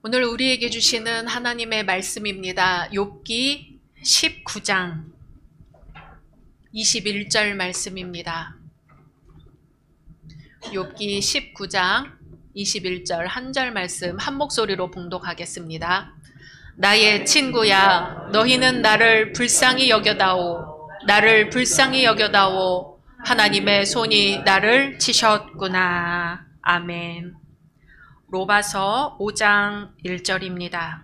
오늘 우리에게 주시는 하나님의 말씀입니다. 욥기 19장 21절 말씀입니다. 욥기 19장 21절 한 절 말씀 한 목소리로 봉독하겠습니다. 나의 친구야, 너희는 나를 불쌍히 여겨다오. 나를 불쌍히 여겨다오. 하나님의 손이 나를 치셨구나. 아멘. 로마서 5장 1절입니다.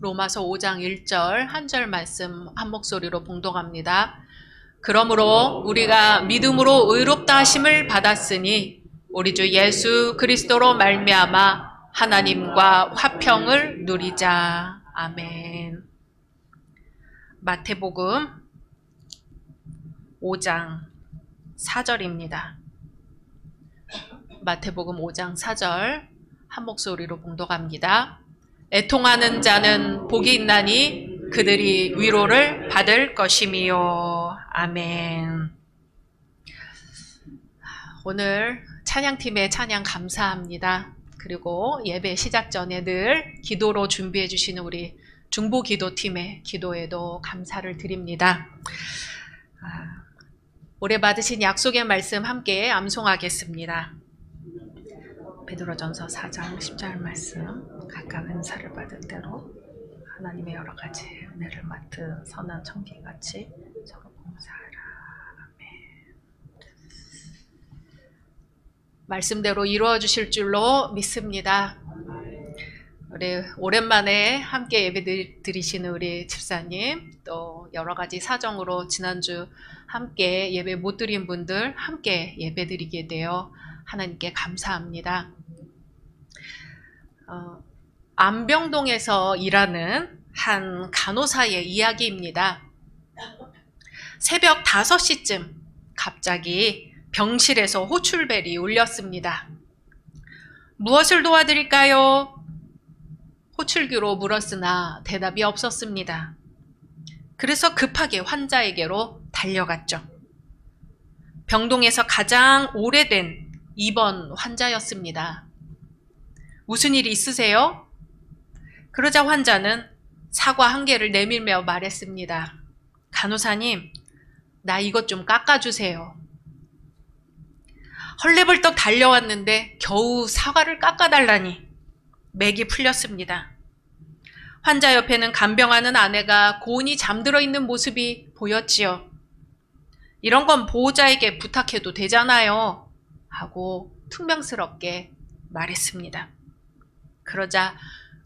로마서 5장 1절 한 절 말씀 한 목소리로 봉독합니다. 그러므로 우리가 믿음으로 의롭다 하심을 받았으니 우리 주 예수 그리스도로 말미암아 하나님과 화평을 누리자. 아멘. 마태복음 5장 4절입니다. 마태복음 5장 4절 한 목소리로 봉독합니다. 애통하는 자는 복이 있나니 그들이 위로를 받을 것임이요. 아멘. 오늘 찬양팀의 찬양 감사합니다. 그리고 예배 시작 전에 늘 기도로 준비해 주시는 우리 중보기도팀의 기도에도 감사를 드립니다. 올해 받으신 약속의 말씀 함께 암송하겠습니다. 베드로전서 4장 10절 말씀. 각각 은사를 받은 대로 하나님의 여러 가지 은혜를 맡은 선한 청기같이 서로 봉사하라. 아멘. 말씀대로 이루어 주실 줄로 믿습니다. 우리 오랜만에 함께 예배 드리시는 우리 집사님, 또 여러 가지 사정으로 지난주 함께 예배 못 드린 분들 함께 예배 드리게 되어 하나님께 감사합니다. 안병동에서 일하는 한 간호사의 이야기입니다. 새벽 5시쯤 갑자기 병실에서 호출벨이 울렸습니다. 무엇을 도와드릴까요? 호출기로 물었으나 대답이 없었습니다. 그래서 급하게 환자에게로 달려갔죠. 병동에서 가장 오래된 입원 환자였습니다. 무슨 일이 있으세요? 그러자 환자는 사과 한 개를 내밀며 말했습니다. 간호사님, 나 이것 좀 깎아주세요. 헐레벌떡 달려왔는데 겨우 사과를 깎아달라니 맥이 풀렸습니다. 환자 옆에는 간병하는 아내가 고온히 잠들어 있는 모습이 보였지요. 이런 건 보호자에게 부탁해도 되잖아요. 하고 퉁명스럽게 말했습니다. 그러자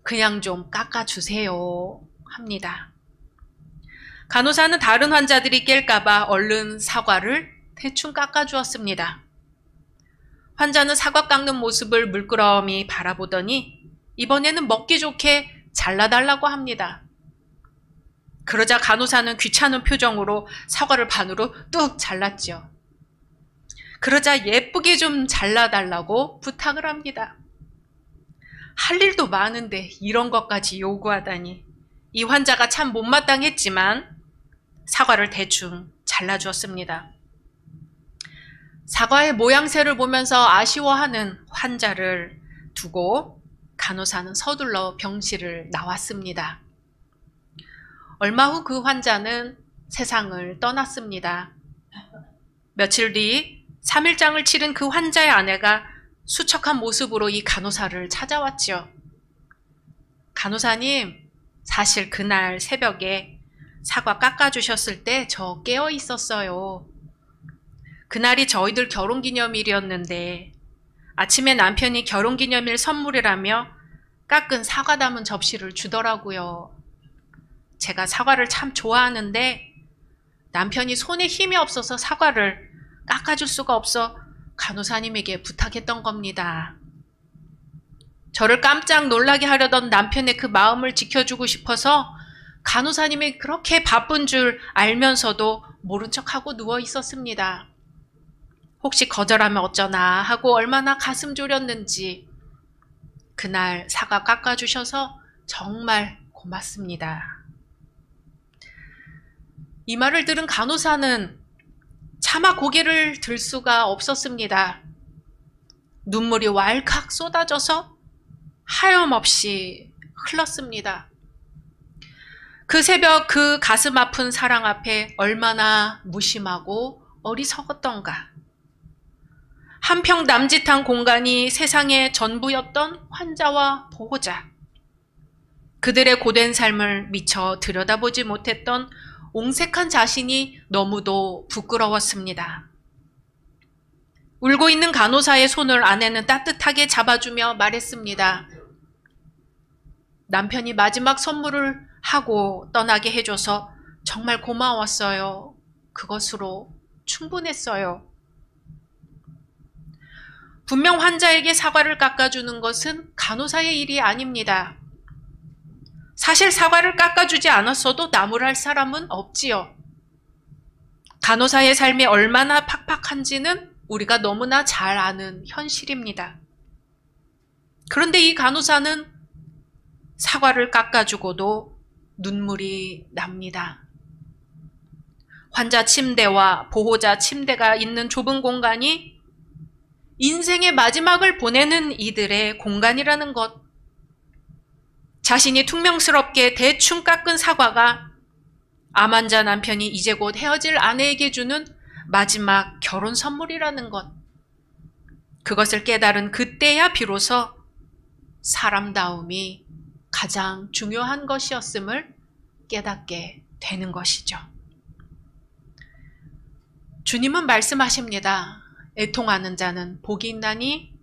그냥 좀 깎아주세요 합니다. 간호사는 다른 환자들이 깰까봐 얼른 사과를 대충 깎아주었습니다. 환자는 사과 깎는 모습을 물끄러미 바라보더니 이번에는 먹기 좋게 잘라달라고 합니다. 그러자 간호사는 귀찮은 표정으로 사과를 반으로 뚝 잘랐죠. 그러자 예쁘게 좀 잘라달라고 부탁을 합니다. 할 일도 많은데 이런 것까지 요구하다니 이 환자가 참 못마땅했지만 사과를 대충 잘라주었습니다. 사과의 모양새를 보면서 아쉬워하는 환자를 두고 간호사는 서둘러 병실을 나왔습니다. 얼마 후 그 환자는 세상을 떠났습니다. 며칠 뒤 3일장을 치른 그 환자의 아내가 수척한 모습으로 이 간호사를 찾아왔지요. 간호사님, 사실 그날 새벽에 사과 깎아주셨을 때 저 깨어 있었어요. 그날이 저희들 결혼기념일이었는데 아침에 남편이 결혼기념일 선물이라며 깎은 사과 담은 접시를 주더라고요. 제가 사과를 참 좋아하는데 남편이 손에 힘이 없어서 사과를 깎아줄 수가 없어 간호사님에게 부탁했던 겁니다. 저를 깜짝 놀라게 하려던 남편의 그 마음을 지켜주고 싶어서 간호사님이 그렇게 바쁜 줄 알면서도 모른 척하고 누워 있었습니다. 혹시 거절하면 어쩌나 하고 얼마나 가슴 졸였는지 그날 사과 깎아주셔서 정말 고맙습니다. 이 말을 들은 간호사는 차마 고개를 들 수가 없었습니다. 눈물이 왈칵 쏟아져서 하염없이 흘렀습니다. 그 새벽 그 가슴 아픈 사랑 앞에 얼마나 무심하고 어리석었던가. 한평 남짓한 공간이 세상의 전부였던 환자와 보호자. 그들의 고된 삶을 미처 들여다보지 못했던 옹색한 자신이 너무도 부끄러웠습니다. 울고 있는 간호사의 손을 아내는 따뜻하게 잡아주며 말했습니다. 남편이 마지막 선물을 하고 떠나게 해줘서 정말 고마웠어요. 그것으로 충분했어요. 분명 환자에게 사과를 깎아주는 것은 간호사의 일이 아닙니다. 사실 사과를 깎아주지 않았어도 나무랄 사람은 없지요. 간호사의 삶이 얼마나 팍팍한지는 우리가 너무나 잘 아는 현실입니다. 그런데 이 간호사는 사과를 깎아주고도 눈물이 납니다. 환자 침대와 보호자 침대가 있는 좁은 공간이 인생의 마지막을 보내는 이들의 공간이라는 것. 자신이 퉁명스럽게 대충 깎은 사과가 암 환자 남편이 이제 곧 헤어질 아내에게 주는 마지막 결혼 선물이라는 것. 그것을 깨달은 그때야 비로소 사람다움이 가장 중요한 것이었음을 깨닫게 되는 것이죠. 주님은 말씀하십니다. 애통하는 자는 복이 있나니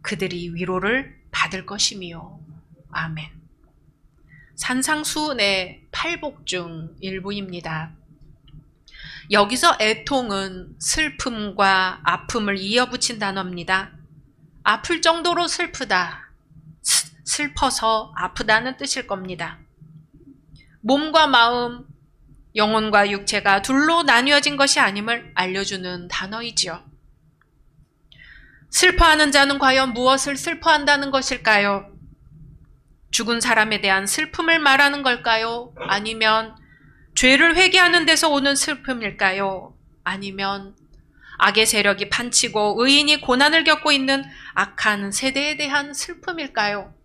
그들이 위로를 받을 것이미요. 아멘. 산상수훈의 팔복 중 일부입니다. 여기서 애통은 슬픔과 아픔을 이어붙인 단어입니다. 아플 정도로 슬프다, 슬퍼서 아프다는 뜻일 겁니다. 몸과 마음, 영혼과 육체가 둘로 나뉘어진 것이 아님을 알려주는 단어이지요. 슬퍼하는 자는 과연 무엇을 슬퍼한다는 것일까요? 죽은 사람에 대한 슬픔을 말하는 걸까요? 아니면 죄를 회개하는 데서 오는 슬픔일까요? 아니면 악의 세력이 판치고 의인이 고난을 겪고 있는 악한 세대에 대한 슬픔일까요?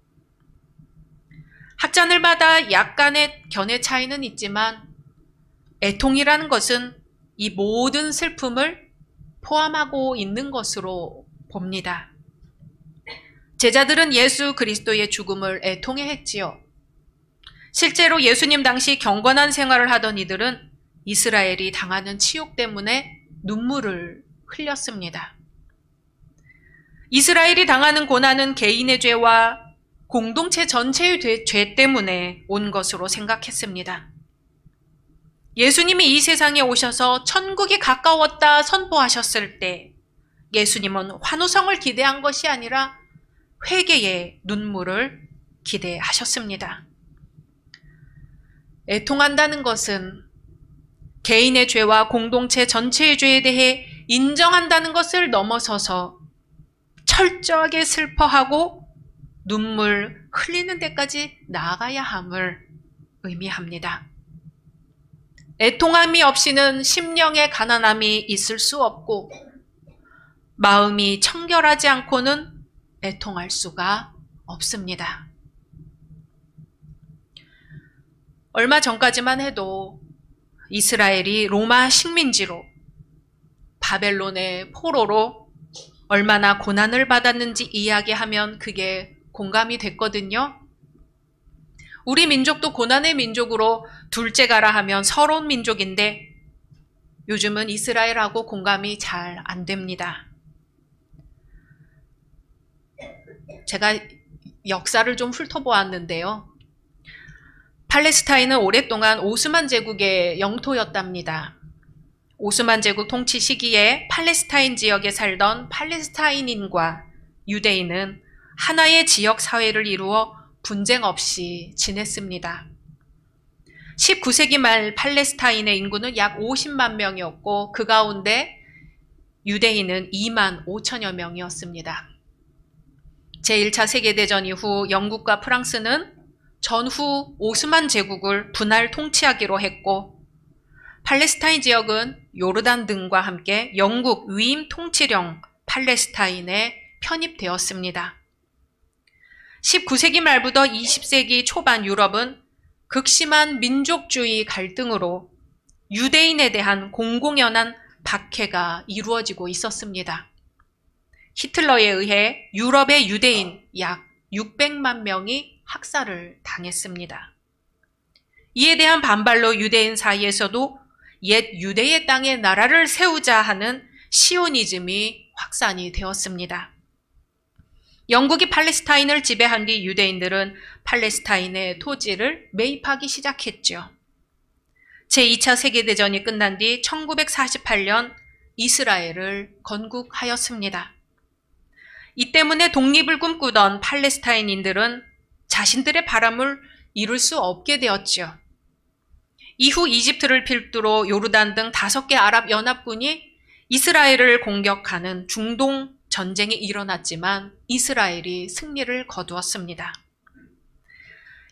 학자들마다 약간의 견해 차이는 있지만 애통이라는 것은 이 모든 슬픔을 포함하고 있는 것으로 봅니다. 제자들은 예수 그리스도의 죽음을 애통해했지요. 실제로 예수님 당시 경건한 생활을 하던 이들은 이스라엘이 당하는 치욕 때문에 눈물을 흘렸습니다. 이스라엘이 당하는 고난은 개인의 죄와 공동체 전체의 죄 때문에 온 것으로 생각했습니다. 예수님이 이 세상에 오셔서 천국이 가까웠다 선포하셨을 때 예수님은 환호성을 기대한 것이 아니라 회개의 눈물을 기대하셨습니다. 애통한다는 것은 개인의 죄와 공동체 전체의 죄에 대해 인정한다는 것을 넘어서서 철저하게 슬퍼하고 눈물 흘리는 데까지 나아가야 함을 의미합니다. 애통함이 없이는 심령의 가난함이 있을 수 없고 마음이 청결하지 않고는 애통할 수가 없습니다. 얼마 전까지만 해도 이스라엘이 로마 식민지로 바벨론의 포로로 얼마나 고난을 받았는지 이야기하면 그게 공감이 됐거든요. 우리 민족도 고난의 민족으로 둘째가라 하면 서러운 민족인데 요즘은 이스라엘하고 공감이 잘 안 됩니다. 제가 역사를 좀 훑어보았는데요. 팔레스타인은 오랫동안 오스만 제국의 영토였답니다. 오스만 제국 통치 시기에 팔레스타인 지역에 살던 팔레스타인인과 유대인은 하나의 지역 사회를 이루어 분쟁 없이 지냈습니다. 19세기 말 팔레스타인의 인구는 약 50만 명이었고 그 가운데 유대인은 2만 5천여 명이었습니다. 제1차 세계대전 이후 영국과 프랑스는 전후 오스만 제국을 분할 통치하기로 했고 팔레스타인 지역은 요르단 등과 함께 영국 위임 통치령 팔레스타인에 편입되었습니다. 19세기 말부터 20세기 초반 유럽은 극심한 민족주의 갈등으로 유대인에 대한 공공연한 박해가 이루어지고 있었습니다. 히틀러에 의해 유럽의 유대인 약 600만 명이 학살을 당했습니다. 이에 대한 반발로 유대인 사이에서도 옛 유대의 땅에 나라를 세우자 하는 시오니즘이 확산이 되었습니다. 영국이 팔레스타인을 지배한 뒤 유대인들은 팔레스타인의 토지를 매입하기 시작했죠. 제2차 세계대전이 끝난 뒤 1948년 이스라엘을 건국하였습니다. 이 때문에 독립을 꿈꾸던 팔레스타인인들은 자신들의 바람을 이룰 수 없게 되었죠. 이후 이집트를 필두로 요르단 등 5개 아랍 연합군이 이스라엘을 공격하는 중동 전쟁이 일어났지만 이스라엘이 승리를 거두었습니다.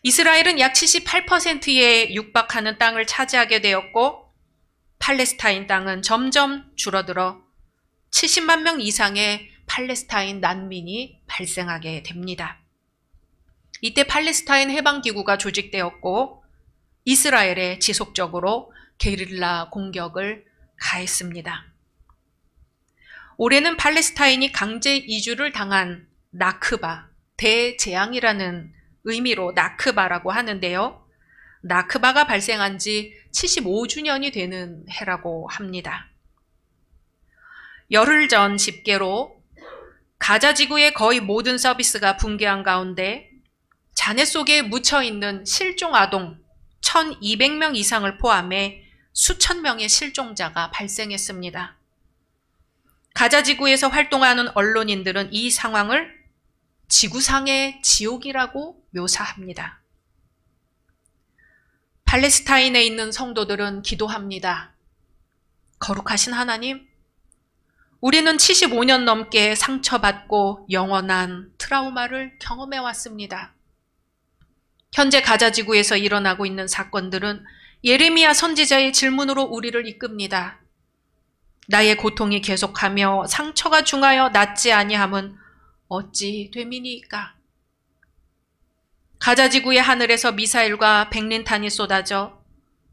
이스라엘은 약 78%에 육박하는 땅을 차지하게 되었고 팔레스타인 땅은 점점 줄어들어 70만 명 이상의 팔레스타인 난민이 발생하게 됩니다. 이때 팔레스타인 해방기구가 조직되었고 이스라엘에 지속적으로 게릴라 공격을 가했습니다. 올해는 팔레스타인이 강제 이주를 당한 나크바, 대재앙이라는 의미로 나크바라고 하는데요. 나크바가 발생한 지 75주년이 되는 해라고 합니다. 열흘 전 집계로 가자 지구의 거의 모든 서비스가 붕괴한 가운데 잔해 속에 묻혀있는 실종 아동 1200명 이상을 포함해 수천 명의 실종자가 발생했습니다. 가자 지구에서 활동하는 언론인들은 이 상황을 지구상의 지옥이라고 묘사합니다. 팔레스타인에 있는 성도들은 기도합니다. 거룩하신 하나님, 우리는 75년 넘게 상처받고 영원한 트라우마를 경험해 왔습니다. 현재 가자 지구에서 일어나고 있는 사건들은 예레미야 선지자의 질문으로 우리를 이끕니다. 나의 고통이 계속하며 상처가 중하여 낫지 아니함은 어찌 됨이니까? 가자 지구의 하늘에서 미사일과 백린탄이 쏟아져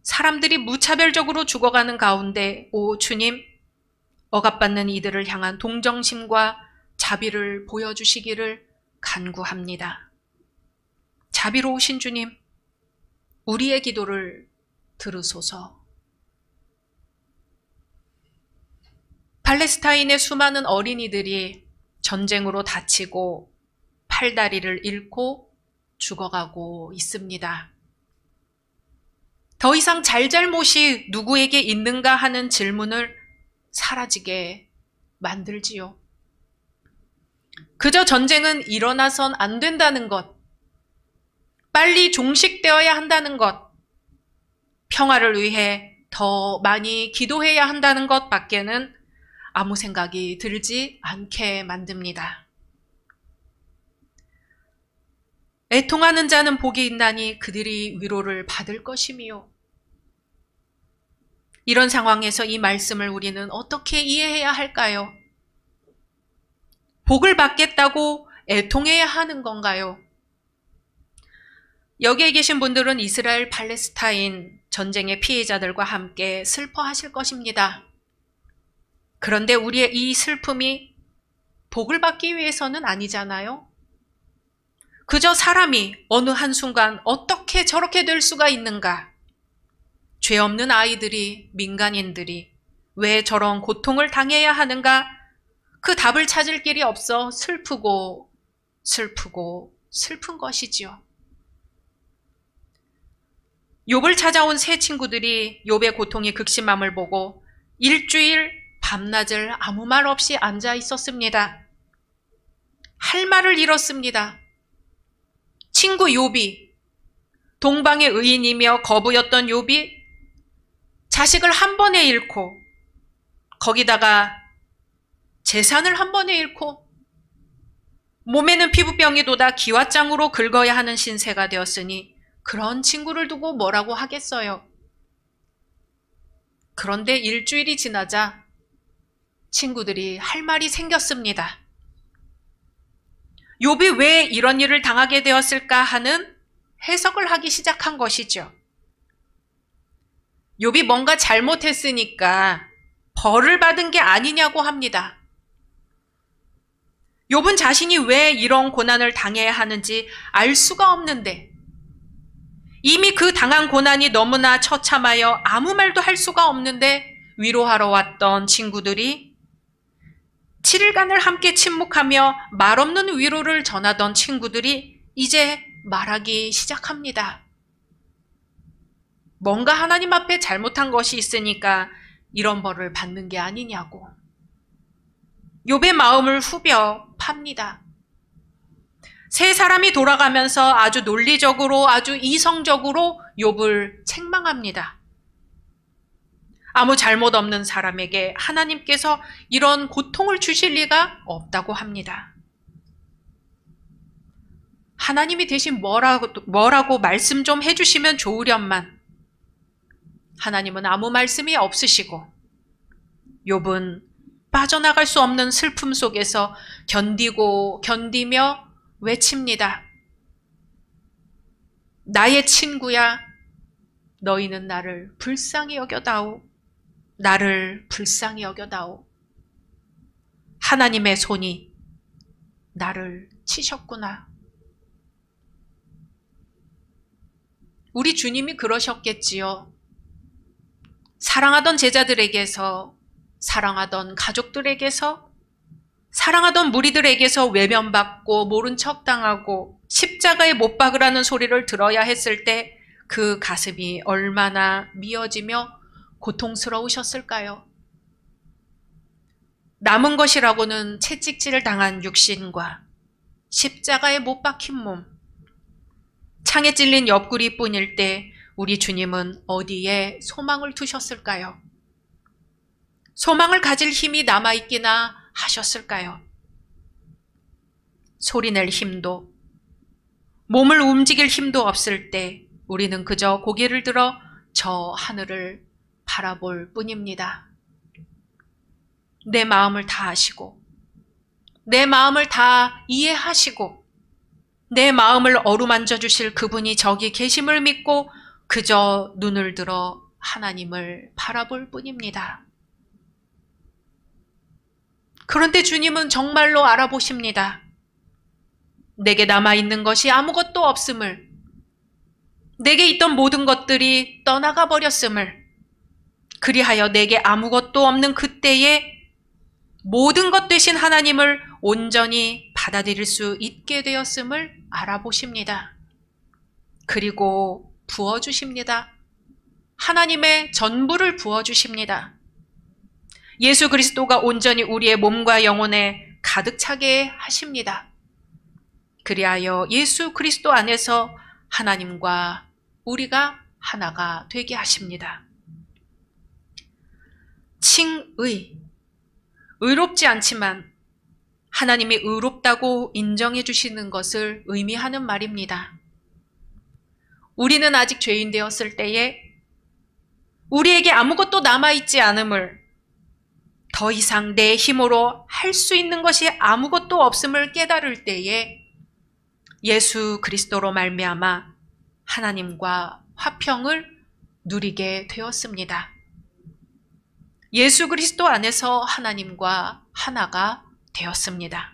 사람들이 무차별적으로 죽어가는 가운데 오 주님, 억압받는 이들을 향한 동정심과 자비를 보여주시기를 간구합니다. 자비로우신 주님, 우리의 기도를 들으소서. 팔레스타인의 수많은 어린이들이 전쟁으로 다치고 팔다리를 잃고 죽어가고 있습니다. 더 이상 잘잘못이 누구에게 있는가 하는 질문을 사라지게 만들지요. 그저 전쟁은 일어나선 안 된다는 것, 빨리 종식되어야 한다는 것, 평화를 위해 더 많이 기도해야 한다는 것 밖에는 아무 생각이 들지 않게 만듭니다. 애통하는 자는 복이 있나니 그들이 위로를 받을 것이미요. 이런 상황에서 이 말씀을 우리는 어떻게 이해해야 할까요? 복을 받겠다고 애통해야 하는 건가요? 여기에 계신 분들은 이스라엘 팔레스타인 전쟁의 피해자들과 함께 슬퍼하실 것입니다. 그런데 우리의 이 슬픔이 복을 받기 위해서는 아니잖아요. 그저 사람이 어느 한순간 어떻게 저렇게 될 수가 있는가? 죄 없는 아이들이, 민간인들이 왜 저런 고통을 당해야 하는가? 그 답을 찾을 길이 없어 슬프고 슬픈 것이지요. 욥을 찾아온 세 친구들이 욥의 고통이 극심함을 보고 일주일 밤낮을 아무 말 없이 앉아 있었습니다. 할 말을 잃었습니다. 친구 욥이, 동방의 의인이며 거부였던 욥이 자식을 한 번에 잃고 거기다가 재산을 한 번에 잃고 몸에는 피부병이 돋아 기왓장으로 긁어야 하는 신세가 되었으니 그런 친구를 두고 뭐라고 하겠어요. 그런데 일주일이 지나자 친구들이 할 말이 생겼습니다. 욥이 왜 이런 일을 당하게 되었을까 하는 해석을 하기 시작한 것이죠. 욥이 뭔가 잘못했으니까 벌을 받은 게 아니냐고 합니다. 욥은 자신이 왜 이런 고난을 당해야 하는지 알 수가 없는데 이미 그 당한 고난이 너무나 처참하여 아무 말도 할 수가 없는데 위로하러 왔던 친구들이 7일간을 함께 침묵하며 말없는 위로를 전하던 친구들이 이제 말하기 시작합니다. 뭔가 하나님 앞에 잘못한 것이 있으니까 이런 벌을 받는 게 아니냐고. 욥의 마음을 후벼 팝니다. 세 사람이 돌아가면서 아주 논리적으로 아주 이성적으로 욥을 책망합니다. 아무 잘못 없는 사람에게 하나님께서 이런 고통을 주실 리가 없다고 합니다. 하나님이 대신 뭐라고 말씀 좀 해주시면 좋으련만 하나님은 아무 말씀이 없으시고 욥은 빠져나갈 수 없는 슬픔 속에서 견디며 외칩니다. 나의 친구야, 너희는 나를 불쌍히 여겨다오. 나를 불쌍히 여겨다오. 하나님의 손이 나를 치셨구나. 우리 주님이 그러셨겠지요. 사랑하던 제자들에게서, 사랑하던 가족들에게서, 사랑하던 무리들에게서 외면받고 모른 척 당하고 십자가에 못 박으라는 소리를 들어야 했을 때 그 가슴이 얼마나 미어지며 고통스러우셨을까요? 남은 것이라고는 채찍질을 당한 육신과 십자가에 못 박힌 몸, 창에 찔린 옆구리뿐일 때 우리 주님은 어디에 소망을 두셨을까요? 소망을 가질 힘이 남아있기나 하셨을까요? 소리낼 힘도, 몸을 움직일 힘도 없을 때 우리는 그저 고개를 들어 저 하늘을 바라볼 뿐입니다. 내 마음을 다 아시고, 내 마음을 다 이해하시고, 내 마음을 어루만져 주실 그분이 저기 계심을 믿고 그저 눈을 들어 하나님을 바라볼 뿐입니다. 그런데 주님은 정말로 알아보십니다. 내게 남아있는 것이 아무것도 없음을, 내게 있던 모든 것들이 떠나가 버렸음을, 그리하여 내게 아무것도 없는 그때에 모든 것 되신 하나님을 온전히 받아들일 수 있게 되었음을 알아보십니다. 그리고 부어주십니다. 하나님의 전부를 부어주십니다. 예수 그리스도가 온전히 우리의 몸과 영혼에 가득 차게 하십니다. 그리하여 예수 그리스도 안에서 하나님과 우리가 하나가 되게 하십니다. 칭의, 의롭지 않지만 하나님이 의롭다고 인정해 주시는 것을 의미하는 말입니다. 우리는 아직 죄인 되었을 때에 우리에게 아무것도 남아있지 않음을, 더 이상 내 힘으로 할 수 있는 것이 아무것도 없음을 깨달을 때에 예수 그리스도로 말미암아 하나님과 화평을 누리게 되었습니다. 예수 그리스도 안에서 하나님과 하나가 되었습니다.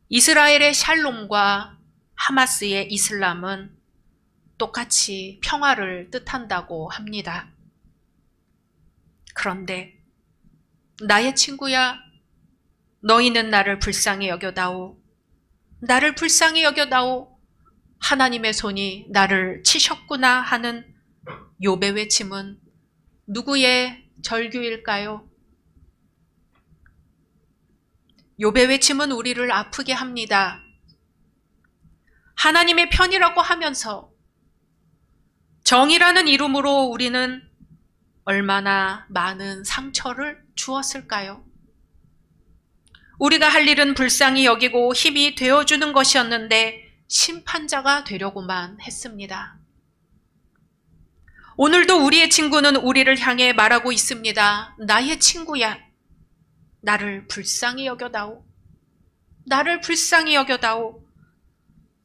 이스라엘의 샬롬과 하마스의 이슬람은 똑같이 평화를 뜻한다고 합니다. 그런데 나의 친구야, 너희는 나를 불쌍히 여겨다오. 나를 불쌍히 여겨다오. 하나님의 손이 나를 치셨구나 하는 욥의 외침은 누구의 절규일까요? 욥의 외침은 우리를 아프게 합니다. 하나님의 편이라고 하면서 정의라는 이름으로 우리는 얼마나 많은 상처를 주었을까요? 우리가 할 일은 불쌍히 여기고 힘이 되어주는 것이었는데 심판자가 되려고만 했습니다. 오늘도 우리의 친구는 우리를 향해 말하고 있습니다. 나의 친구야, 나를 불쌍히 여겨다오. 나를 불쌍히 여겨다오.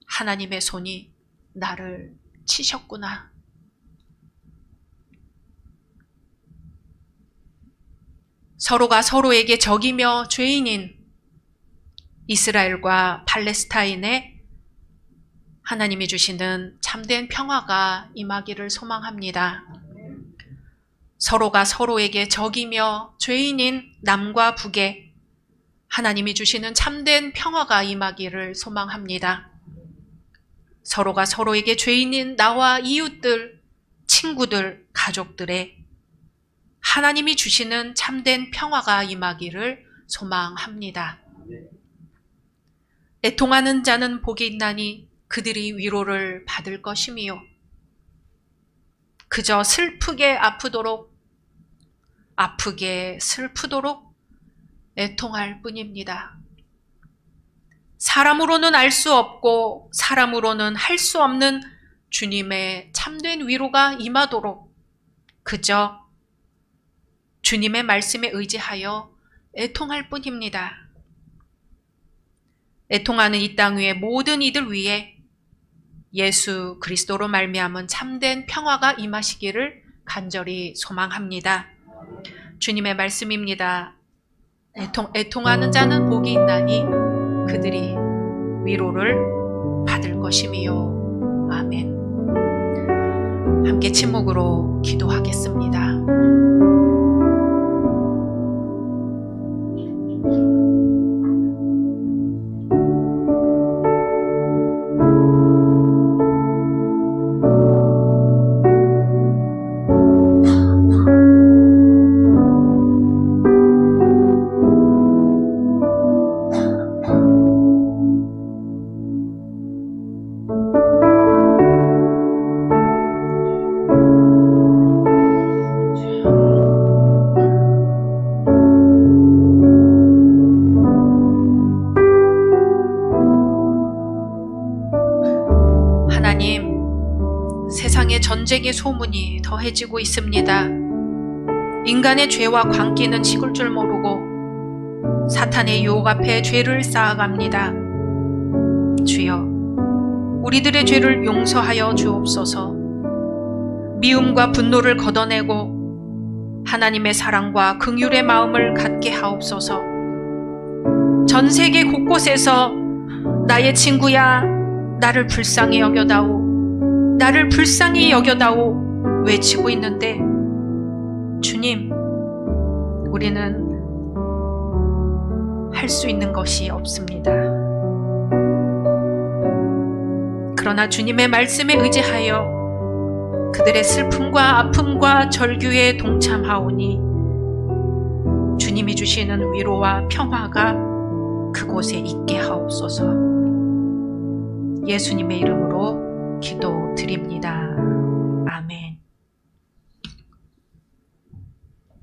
하나님의 손이 나를 치셨구나. 서로가 서로에게 적이며 죄인인 이스라엘과 팔레스타인에 하나님이 주시는 참된 평화가 임하기를 소망합니다. 서로가 서로에게 적이며 죄인인 남과 북에 하나님이 주시는 참된 평화가 임하기를 소망합니다. 서로가 서로에게 죄인인 나와 이웃들, 친구들, 가족들에 하나님이 주시는 참된 평화가 임하기를 소망합니다. 애통하는 자는 복이 있나니 그들이 위로를 받을 것이미요. 그저 슬프게 슬프도록 애통할 뿐입니다. 사람으로는 알 수 없고 사람으로는 할 수 없는 주님의 참된 위로가 임하도록 그저 주님의 말씀에 의지하여 애통할 뿐입니다. 애통하는 이 땅 위의 모든 이들 위에 예수 그리스도로 말미암은 참된 평화가 임하시기를 간절히 소망합니다. 주님의 말씀입니다. 애통하는 자는 복이 있나니 그들이 위로를 받을 것이미요. 아멘. 함께 침묵으로 기도하겠습니다. 전쟁의 소문이 더해지고 있습니다. 인간의 죄와 광기는 식을 줄 모르고 사탄의 유혹 앞에 죄를 쌓아갑니다. 주여, 우리들의 죄를 용서하여 주옵소서. 미움과 분노를 걷어내고 하나님의 사랑과 긍휼의 마음을 갖게 하옵소서. 전 세계 곳곳에서 나의 친구야, 나를 불쌍히 여겨다오. 나를 불쌍히 여겨다오 외치고 있는데 주님, 우리는 할 수 있는 것이 없습니다. 그러나 주님의 말씀에 의지하여 그들의 슬픔과 아픔과 절규에 동참하오니 주님이 주시는 위로와 평화가 그곳에 있게 하옵소서. 예수님의 이름으로 기도드립니다. 아멘.